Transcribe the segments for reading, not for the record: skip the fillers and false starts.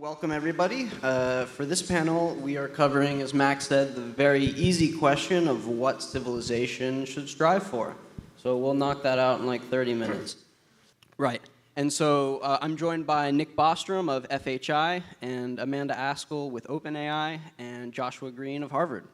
welcome everybody. For this panel, we are covering, as Max said, the very easy question of what civilization should strive for. So we'll knock that out in like 30 minutes. Right. And so I'm joined by Nick Bostrom of FHI and Amanda Askell with OpenAI and Joshua Greene of Harvard.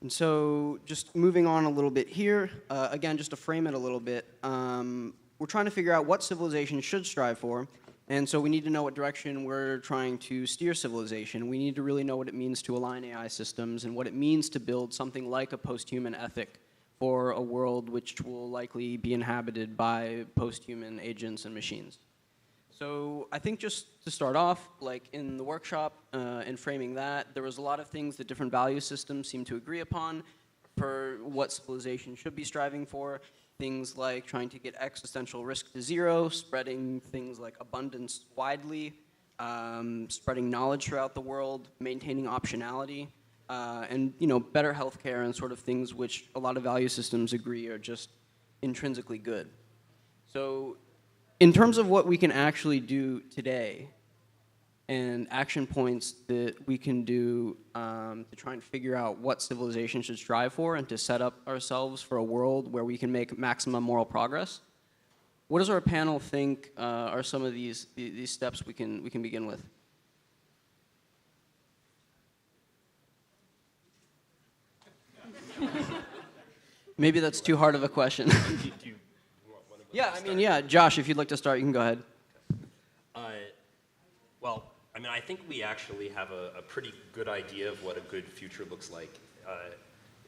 And so just moving on a little bit here, again, just to frame it a little bit, we're trying to figure out what civilization should strive for. And so we need to know what direction we're trying to steer civilization. We need to really know what it means to align AI systems and what it means to build something like a post-human ethic for a world which will likely be inhabited by post-human agents and machines. So I think just to start off, like in the workshop, in framing that, there was a lot of things that different value systems seem to agree upon for what civilization should be striving for. Things like trying to get existential risk to zero, spreading things like abundance widely, spreading knowledge throughout the world, maintaining optionality, and better healthcare and sort of things which a lot of value systems agree are just intrinsically good. So in terms of what we can actually do today and action points that we can do to try and figure out what civilization should strive for and to set up ourselves for a world where we can make maximum moral progress, what does our panel think are some of these steps we can begin with? Maybe that's too hard of a question. Yeah, I mean, yeah, Josh, if you'd like to start, you can go ahead. Well, I mean, I think we actually have a pretty good idea of what a good future looks like.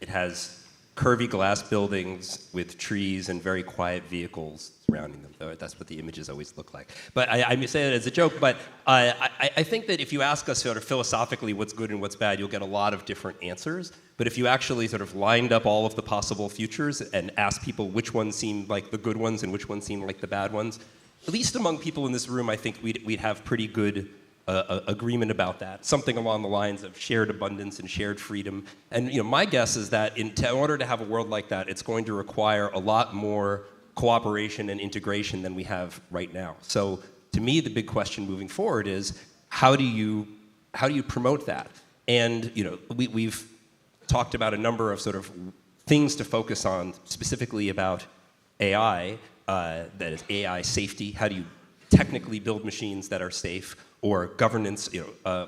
It has curvy glass buildings with trees and very quiet vehicles surrounding them. Though that's what the images always look like. But I say that as a joke, but I think that if you ask us sort of philosophically what's good and what's bad, you'll get a lot of different answers. But if you actually sort of lined up all of the possible futures and asked people which ones seem like the good ones and which ones seem like the bad ones, at least among people in this room, I think we'd have pretty good agreement about that. Something along the lines of shared abundance and shared freedom. And my guess is that in order to have a world like that, it's going to require a lot more cooperation and integration than we have right now. So to me, the big question moving forward is how do you promote that? And we've talked about a number of sort of things to focus on specifically about AI. That is AI safety. How do you technically build machines that are safe, or governance,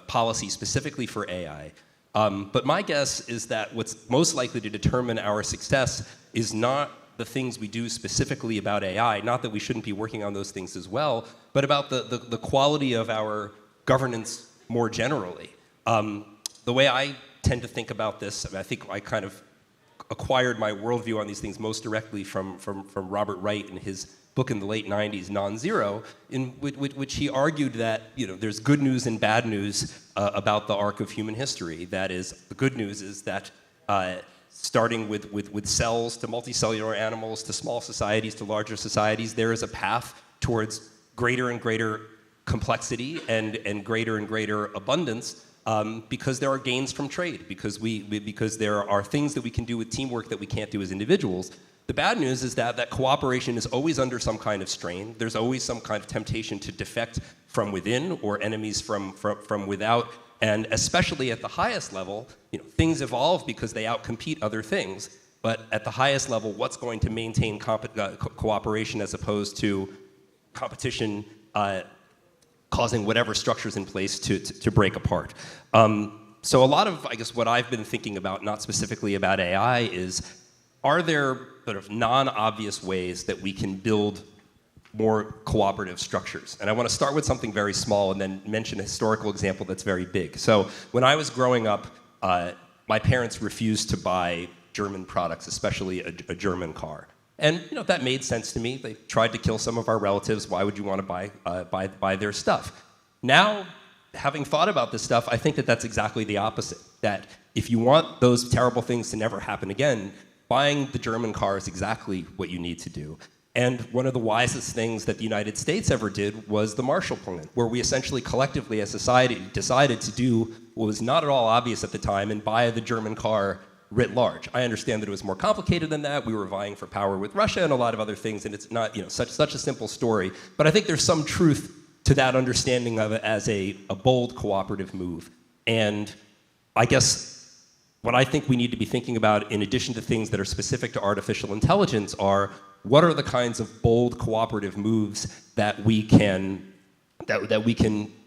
policy specifically for AI. But my guess is that what's most likely to determine our success is not the things we do specifically about AI, not that we shouldn't be working on those things as well, but about the quality of our governance more generally. The way I tend to think about this, I think I kind of acquired my worldview on these things most directly from Robert Wright in his book in the late 90s, Non-Zero, in which he argued that there's good news and bad news about the arc of human history. That is, the good news is that starting with cells to multicellular animals to small societies to larger societies, there is a path towards greater and greater complexity and greater abundance because there are gains from trade, because there are things that we can do with teamwork that we can't do as individuals. The bad news is that cooperation is always under some kind of strain. There's always some kind of temptation to defect from within or enemies from without. And especially at the highest level, things evolve because they outcompete other things. But at the highest level, what's going to maintain cooperation as opposed to competition causing whatever structure's in place to break apart? So a lot of, I guess, what I've been thinking about, not specifically about AI, is are there sort of non-obvious ways that we can build more cooperative structures? And I want to start with something very small and then mention a historical example that's very big. So when I was growing up, my parents refused to buy German products, especially a German car. And that made sense to me. They tried to kill some of our relatives. Why would you want to buy their stuff? Now, having thought about this stuff, I think that that's exactly the opposite. That if you want those terrible things to never happen again, buying the German car is exactly what you need to do. And one of the wisest things that the United States ever did was the Marshall Plan, where we essentially collectively as society decided to do what was not at all obvious at the time and buy the German car writ large. I understand that it was more complicated than that. We were vying for power with Russia and a lot of other things, and it's not such a simple story. But I think there's some truth to that understanding of it as a bold cooperative move. And I guess what I think we need to be thinking about, in addition to things that are specific to artificial intelligence, are what are the kinds of bold cooperative moves that we can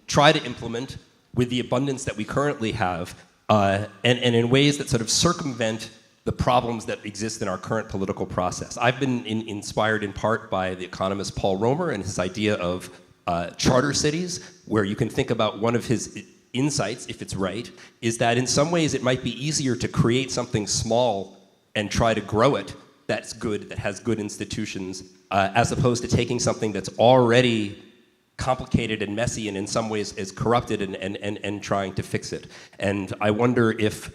try to implement with the abundance that we currently have, and in ways that sort of circumvent the problems that exist in our current political process. I've been inspired in part by the economist Paul Romer and his idea of charter cities, where you can think about one of his insights, if it's right, is that in some ways it might be easier to create something small and try to grow it that's good, that has good institutions, as opposed to taking something that's already complicated and messy and in some ways is corrupted and trying to fix it. And I wonder if,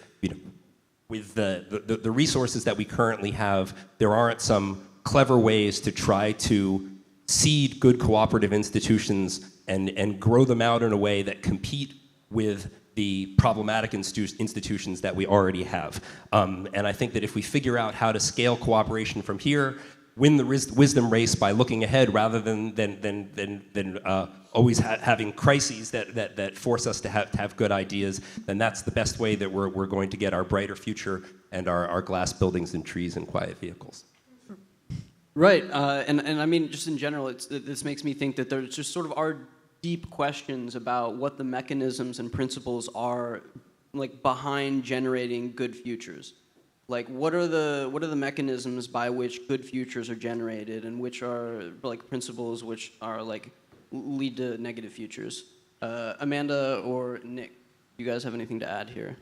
with the resources that we currently have, there aren't some clever ways to try to seed good cooperative institutions and grow them out in a way that compete with the problematic institutions that we already have. And I think that if we figure out how to scale cooperation from here, win the wisdom race by looking ahead rather than always having crises that force us to have good ideas, then that's the best way that we're going to get our brighter future and our glass buildings and trees and quiet vehicles. Right, and I mean, just in general, this makes me think that there's just sort of are deep questions about what the mechanisms and principles are, like, behind generating good futures. Like, what are the mechanisms by which good futures are generated, and which are like principles which are like lead to negative futures? Amanda or Nick, you guys have anything to add here?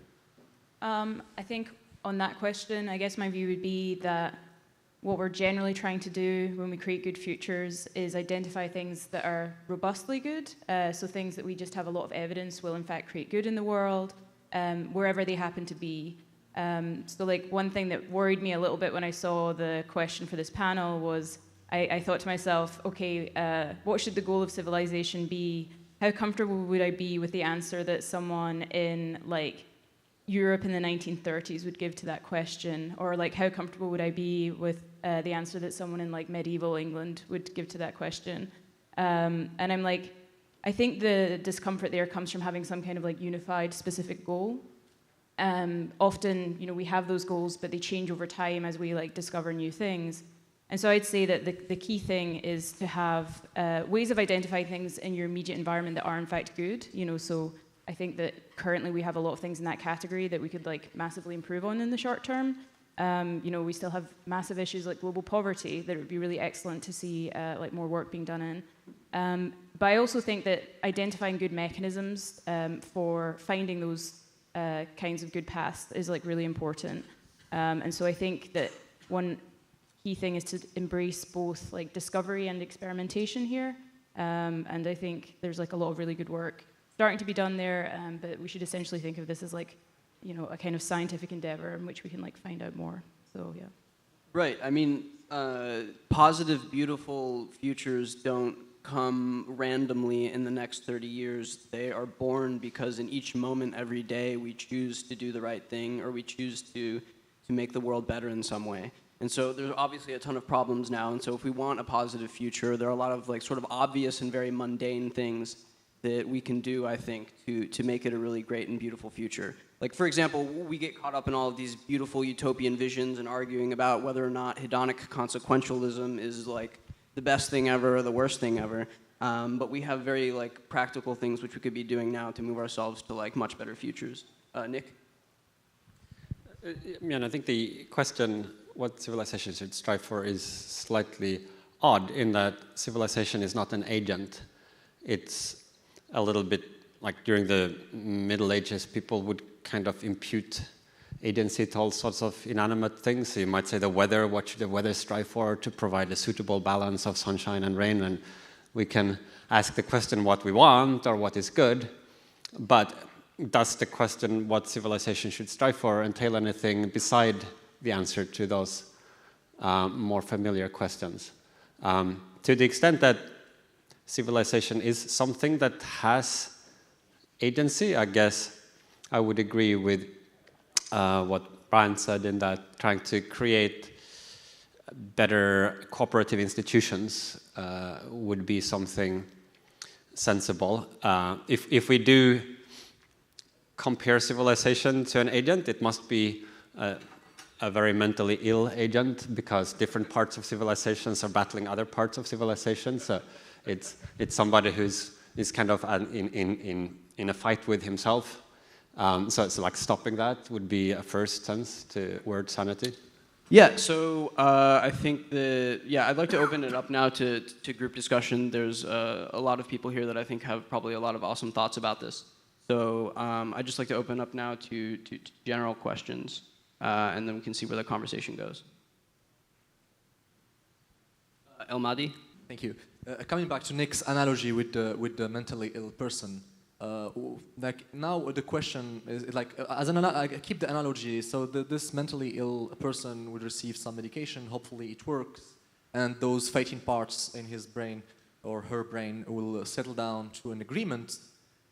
I think on that question, I guess my view would be that what we're generally trying to do when we create good futures is identify things that are robustly good, so things that we just have a lot of evidence will in fact create good in the world, wherever they happen to be. So like one thing that worried me a little bit when I saw the question for this panel was I thought to myself, okay, what should the goal of civilization be? How comfortable would I be with the answer that someone in like Europe in the 1930s would give to that question? Or like how comfortable would I be with the answer that someone in like medieval England would give to that question? And I'm like, I think the discomfort there comes from having some kind of like unified specific goal. Often, we have those goals, but they change over time as we like discover new things. And so I'd say that the key thing is to have ways of identifying things in your immediate environment that are in fact good. So I think that currently we have a lot of things in that category that we could like massively improve on in the short term. We still have massive issues like global poverty that it would be really excellent to see like more work being done in. But I also think that identifying good mechanisms for finding those kinds of good paths is like really important. And so I think that one key thing is to embrace both like discovery and experimentation here. And I think there's like a lot of really good work starting to be done there, but we should essentially think of this as like, a kind of scientific endeavor in which we can like find out more. So yeah. Right. I mean, positive, beautiful futures don't come randomly in the next 30 years. They are born because in each moment every day we choose to do the right thing, or we choose to make the world better in some way. And so there's obviously a ton of problems now, and so if we want a positive future, there are a lot of like sort of obvious and very mundane things that we can do, I think, to make it a really great and beautiful future. Like, for example, we get caught up in all of these beautiful utopian visions and arguing about whether or not hedonic consequentialism is like the best thing ever or the worst thing ever. But we have very like practical things which we could be doing now to move ourselves to like much better futures. Nick? I think the question, what civilization should strive for, is slightly odd in that civilization is not an agent. It's a little bit like during the Middle Ages, people would kind of impute agency to all sorts of inanimate things. So you might say the weather, what should the weather strive for to provide a suitable balance of sunshine and rain? And we can ask the question what we want or what is good. But does the question what civilization should strive for entail anything beside the answer to those more familiar questions? To the extent that civilization is something that has agency, I guess I would agree with what Brian said in that trying to create better cooperative institutions would be something sensible. If we do compare civilization to an agent, it must be a very mentally ill agent, because different parts of civilizations are battling other parts of civilization. So it's somebody is kind of in a fight with himself. So it's like stopping that would be a first sense to word sanity. Yeah, so I think I'd like to open it up now to group discussion. There's a lot of people here that I think have probably a lot of awesome thoughts about this. So I'd just like to open up now to general questions, and then we can see where the conversation goes. El Mahdi? Thank you. Coming back to Nick's analogy with the mentally ill person, like now the question is like, I keep the analogy. So this mentally ill person would receive some medication. Hopefully it works, and those fighting parts in his brain or her brain will settle down to an agreement,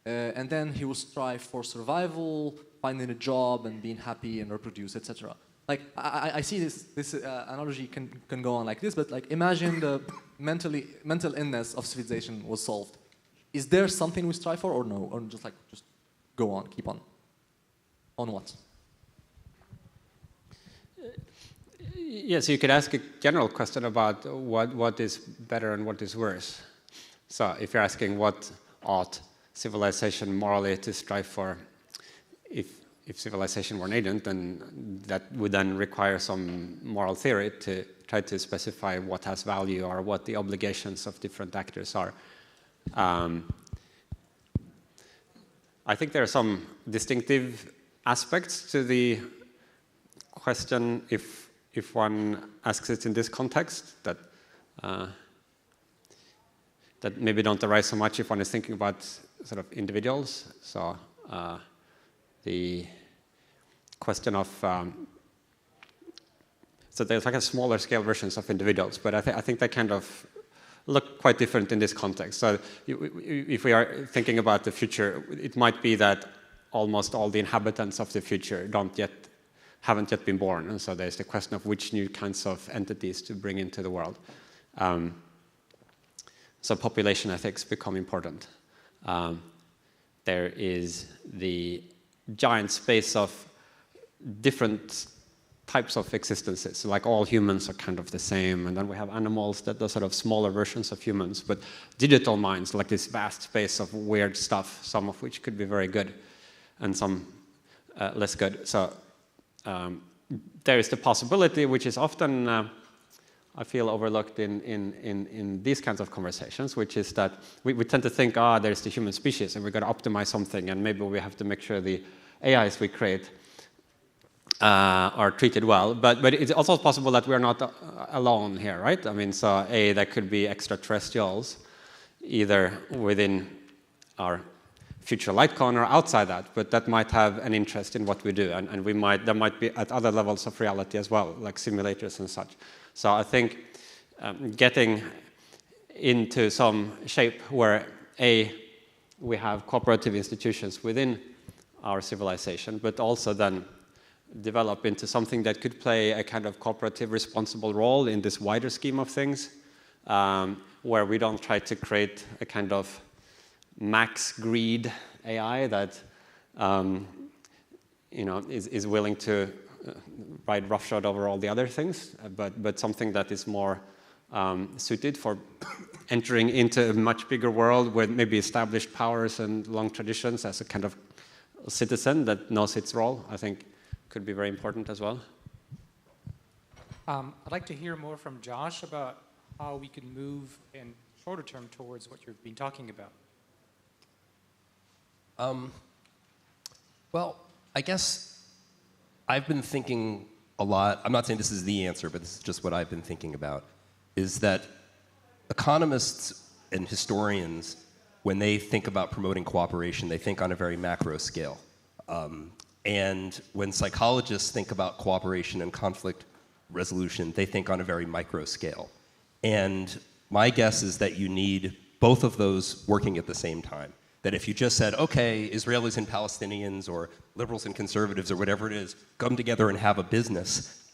and then he will strive for survival, finding a job, and being happy and reproduce, etc. Like I see this analogy can go on like this, but like imagine the mental illness of civilization was solved. Is there something we strive for, or no, or just go on, keep on? On what? Yes, you could ask a general question about what is better and what is worse. So if you're asking what ought civilization morally to strive for, if civilization were an agent, then that would then require some moral theory to try to specify what has value or what the obligations of different actors are. I think there are some distinctive aspects to the question if one asks it in this context that maybe don't arise so much if one is thinking about sort of individuals. So the question of so there's like a smaller scale versions of individuals, but I think they kind of look quite different in this context. So if we are thinking about the future, it might be that almost all the inhabitants of the future haven't yet been born, and so there's the question of which new kinds of entities to bring into the world. So population ethics become important. There is the giant space of different types of existences. Like all humans are kind of the same, and then we have animals that are sort of smaller versions of humans, but digital minds, like this vast space of weird stuff, some of which could be very good and some less good. So there is the possibility, which is often I feel overlooked in these kinds of conversations, which is that we tend to think, there's the human species and we've got to optimize something, and maybe we have to make sure the AIs we create are treated well. But it's also possible that we're not alone here, right? I mean, so there could be extraterrestrials either within our future light cone or outside that, but that might have an interest in what we do, and there might be at other levels of reality as well, like simulators and such. So I think getting into some shape where we have cooperative institutions within our civilization, but also then develop into something that could play a kind of cooperative responsible role in this wider scheme of things, where we don't try to create a kind of max greed AI that is willing to ride roughshod over all the other things, but something that is more suited for entering into a much bigger world with maybe established powers and long traditions as a kind of citizen that knows its role, I think could be very important as well. I'd like to hear more from Josh about how we can move in shorter term towards what you've been talking about. Well, I guess I've been thinking a lot, I'm not saying this is the answer, but this is just what I've been thinking about, is that economists and historians, when they think about promoting cooperation, they think on a very macro scale. And when psychologists think about cooperation and conflict resolution, they think on a very micro scale. And my guess is that you need both of those working at the same time. That if you just said, okay, Israelis and Palestinians or liberals and conservatives or whatever it is, come together and have a business,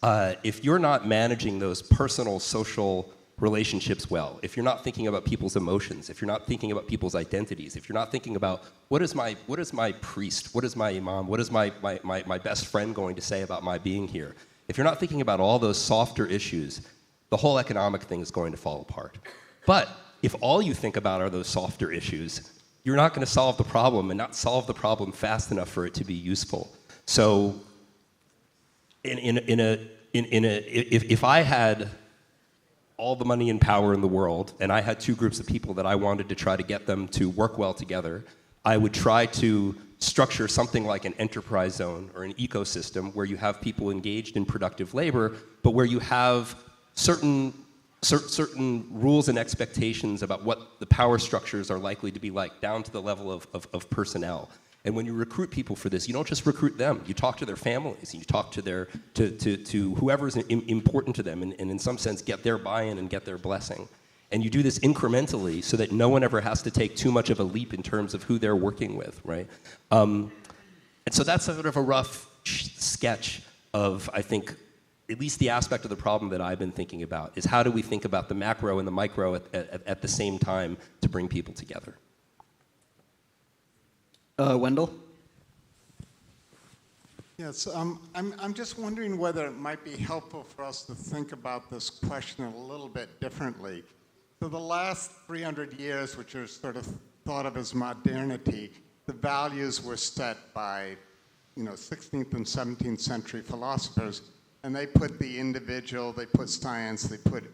if you're not managing those personal, social, relationships well, if you're not thinking about people's emotions, if you're not thinking about people's identities, if you're not thinking about what is my priest, what is my imam, what is my best friend going to say about my being here, if you're not thinking about all those softer issues, the whole economic thing is going to fall apart. But if all you think about are those softer issues, you're not going to solve the problem, and not solve the problem fast enough for it to be useful. So, if I had all the money and power in the world, and I had two groups of people that I wanted to try to get them to work well together, I would try to structure something like an enterprise zone or an ecosystem where you have people engaged in productive labor, but where you have certain rules and expectations about what the power structures are likely to be like, down to the level of personnel. And when you recruit people for this, you don't just recruit them. You talk to their families. You talk to to whoever's important to them, and in some sense get their buy-in and get their blessing. And you do this incrementally so that no one ever has to take too much of a leap in terms of who they're working with, right? And so that's sort of a rough sketch of, I think, at least the aspect of the problem that I've been thinking about, is how do we think about the macro and the micro at the same time to bring people together? Wendell? Yes, I'm just wondering whether it might be helpful for us to think about this question a little bit differently. So the last 300 years, which are sort of thought of as modernity, the values were set by, 16th and 17th century philosophers, and they put the individual, they put science, they put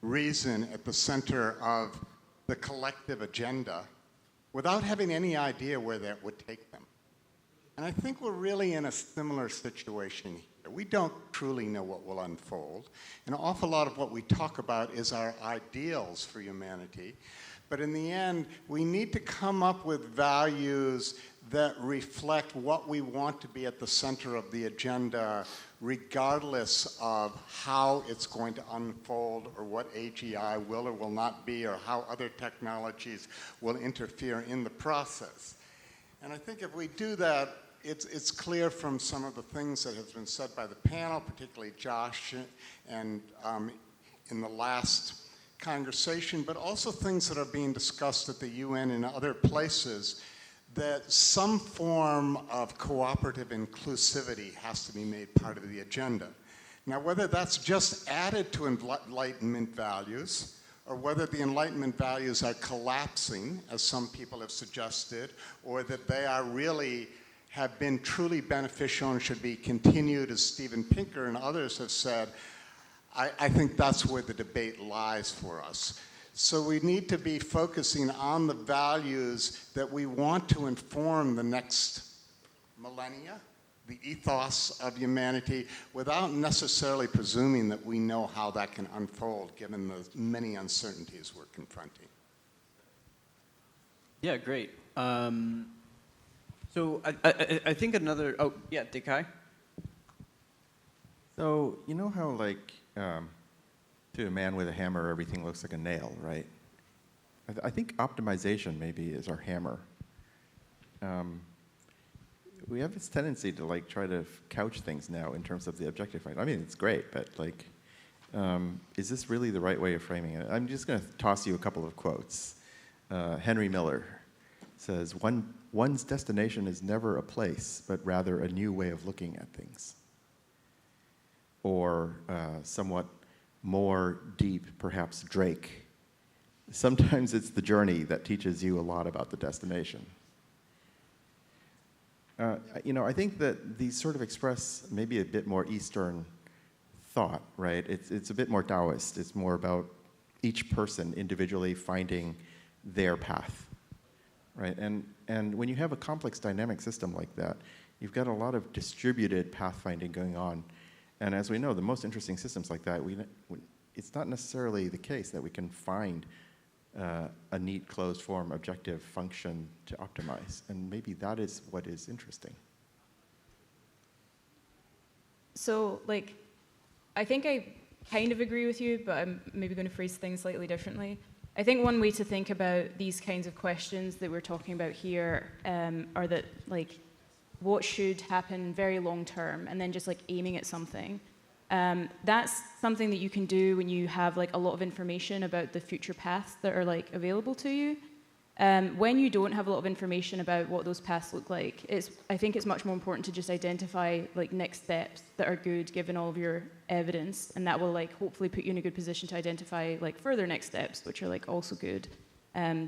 reason at the center of the collective agenda without having any idea where that would take them. And I think we're really in a similar situation here. We don't truly know what will unfold. An awful lot of what we talk about is our ideals for humanity. But in the end, we need to come up with values that reflect what we want to be at the center of the agenda, regardless of how it's going to unfold or what AGI will or will not be, or how other technologies will interfere in the process. And I think if we do that, it's clear from some of the things that have been said by the panel, particularly Josh, and in the last conversation, but also things that are being discussed at the UN and other places, that some form of cooperative inclusivity has to be made part of the agenda. Now, whether that's just added to Enlightenment values, or whether the Enlightenment values are collapsing, as some people have suggested, or that they are really have been truly beneficial and should be continued, as Steven Pinker and others have said, I think that's where the debate lies for us. So we need to be focusing on the values that we want to inform the next millennia, the ethos of humanity, without necessarily presuming that we know how that can unfold, given the many uncertainties we're confronting. Yeah, great. So I think another, Dikai? So, you know how, like, to a man with a hammer, everything looks like a nail, right? I think optimization maybe is our hammer. We have this tendency to, like, try to couch things now in terms of the objective. I mean, it's great, but, like, is this really the right way of framing it? I'm just going to toss you a couple of quotes. Henry Miller says, one's destination is never a place, but rather a new way of looking at things. Or somewhat more deep, perhaps Drake. Sometimes it's the journey that teaches you a lot about the destination. I think that these sort of express maybe a bit more Eastern thought, right? It's a bit more Taoist. It's more about each person individually finding their path, right? And when you have a complex dynamic system like that, you've got a lot of distributed pathfinding going on. And as we know, the most interesting systems like that, it's not necessarily the case that we can find a neat closed form objective function to optimize. And maybe that is what is interesting. So, like, I think I kind of agree with you, but I'm maybe going to phrase things slightly differently. I think one way to think about these kinds of questions that we're talking about here are that, like, what should happen very long term, and then just, like, aiming at something. That's something that you can do when you have like a lot of information about the future paths that are like available to you. When you don't have a lot of information about what those paths look like, I think it's much more important to just identify like next steps that are good given all of your evidence, and that will like hopefully put you in a good position to identify like further next steps, which are like also good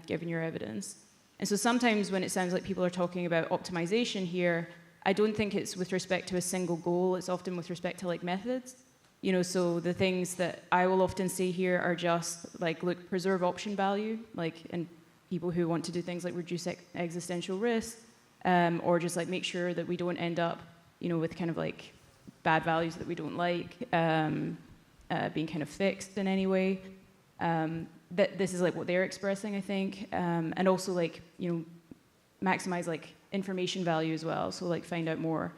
given your evidence. And so sometimes when it sounds like people are talking about optimization here, I don't think it's with respect to a single goal. It's often with respect to like methods. You know, so the things that I will often say here are just like, look, preserve option value, like, and people who want to do things like reduce existential risk, or just like make sure that we don't end up, you know, with kind of like bad values that we don't like, being kind of fixed in any way. That this is like what they're expressing, I think, and also like, you know, maximize like information value as well. So like find out more.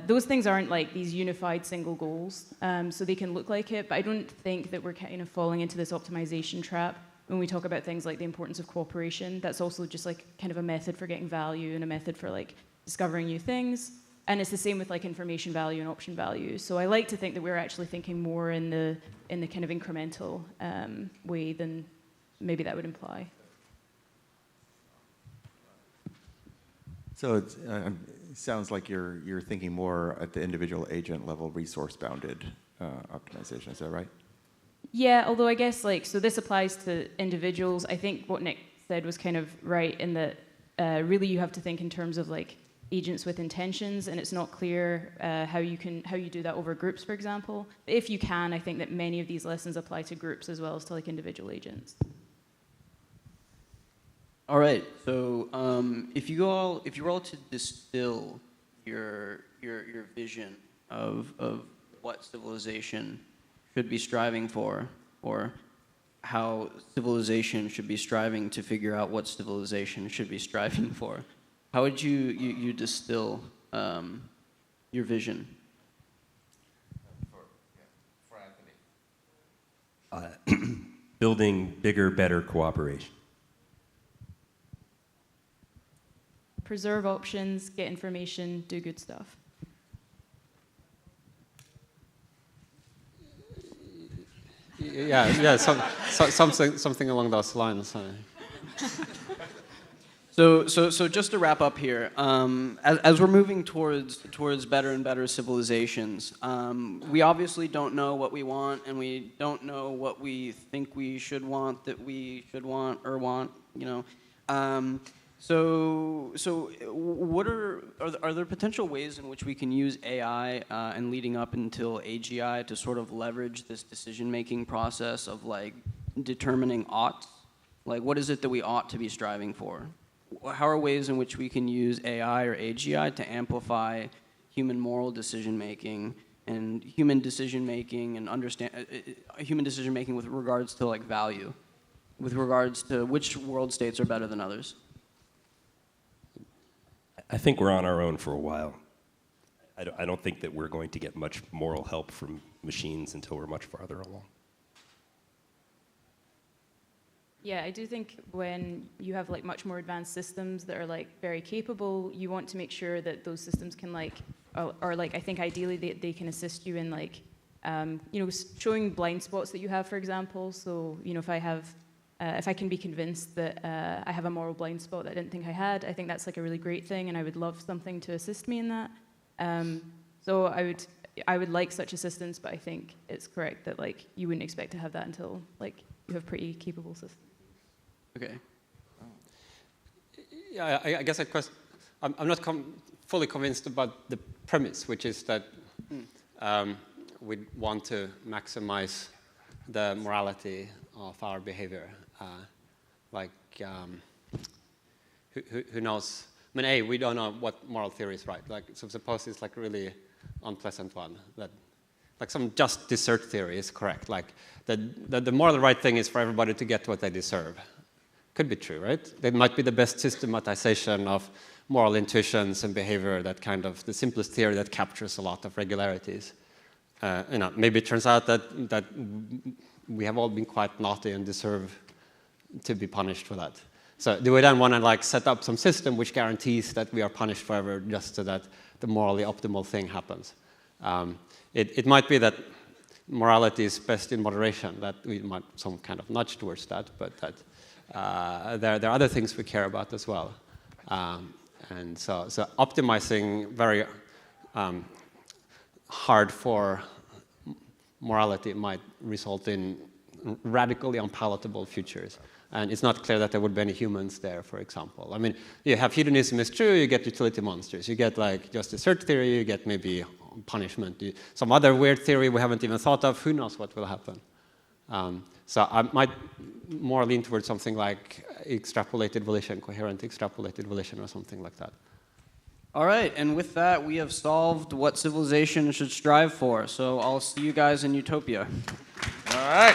Those things aren't like these unified single goals, so they can look like it, but I don't think that we're kind of falling into this optimization trap when we talk about things like the importance of cooperation. That's also just like kind of a method for getting value and a method for like discovering new things. And it's the same with like information value and option value. So I like to think that we're actually thinking more in the kind of incremental way than maybe that would imply. So it sounds like you're thinking more at the individual agent level, resource-bounded optimization. Is that right? Yeah, although I guess like, so this applies to individuals. I think what Nick said was kind of right in that really you have to think in terms of like agents with intentions, and it's not clear how you do that over groups, for example. But if you can, I think that many of these lessons apply to groups as well as to like individual agents. All right. So if you were all to distill your vision of what civilization should be striving for, or how civilization should be striving to figure out what civilization should be striving for, how would you distill your vision? For Anthony. Building bigger, better cooperation. Preserve options, get information, do good stuff. Yeah, something along those lines. So just to wrap up here, as we're moving towards better and better civilizations, we obviously don't know what we want, and we don't know what we think we should want, that we should want or want, you know. So what are there potential ways in which we can use AI and leading up until AGI to sort of leverage this decision-making process of like determining oughts? Like, what is it that we ought to be striving for? How are ways in which we can use AI or AGI to amplify human moral decision-making and human decision-making and understand human decision-making with regards to like value, with regards to which world states are better than others? I think we're on our own for a while. I don't think that we're going to get much moral help from machines until we're much farther along. Yeah, I do think when you have like much more advanced systems that are like very capable, you want to make sure that those systems can like, or like I think ideally they can assist you in like, you know, showing blind spots that you have, for example. So, you know, if I can be convinced that I have a moral blind spot that I didn't think I had, I think that's like a really great thing, and I would love something to assist me in that. So I would like such assistance, but I think it's correct that like you wouldn't expect to have that until like you have pretty capable systems. Okay. Yeah, I guess I'm not fully convinced about the premise, which is that we want to maximize the morality of our behavior. Who knows? I mean, we don't know what moral theory is right. Like, so suppose it's like really unpleasant one that, like, some just desert theory is correct. Like, the moral right thing is for everybody to get what they deserve. Could be true, right? That might be the best systematization of moral intuitions and behavior. That kind of the simplest theory that captures a lot of regularities. You know, maybe it turns out that we have all been quite naughty and deserve to be punished for that. So do we then want to like set up some system which guarantees that we are punished forever just so that the morally optimal thing happens? it might be that morality is best in moderation, that we might some kind of nudge towards that, but that there are other things we care about as well. And so optimizing very hard for morality might result in radically unpalatable futures. And it's not clear that there would be any humans there, for example. I mean, you have hedonism is true, you get utility monsters. You get like just a search theory, you get maybe punishment. Some other weird theory we haven't even thought of, who knows what will happen. So I might more lean towards something like extrapolated volition, coherent extrapolated volition or something like that. All right, and with that, we have solved what civilization should strive for. So I'll see you guys in Utopia. All right.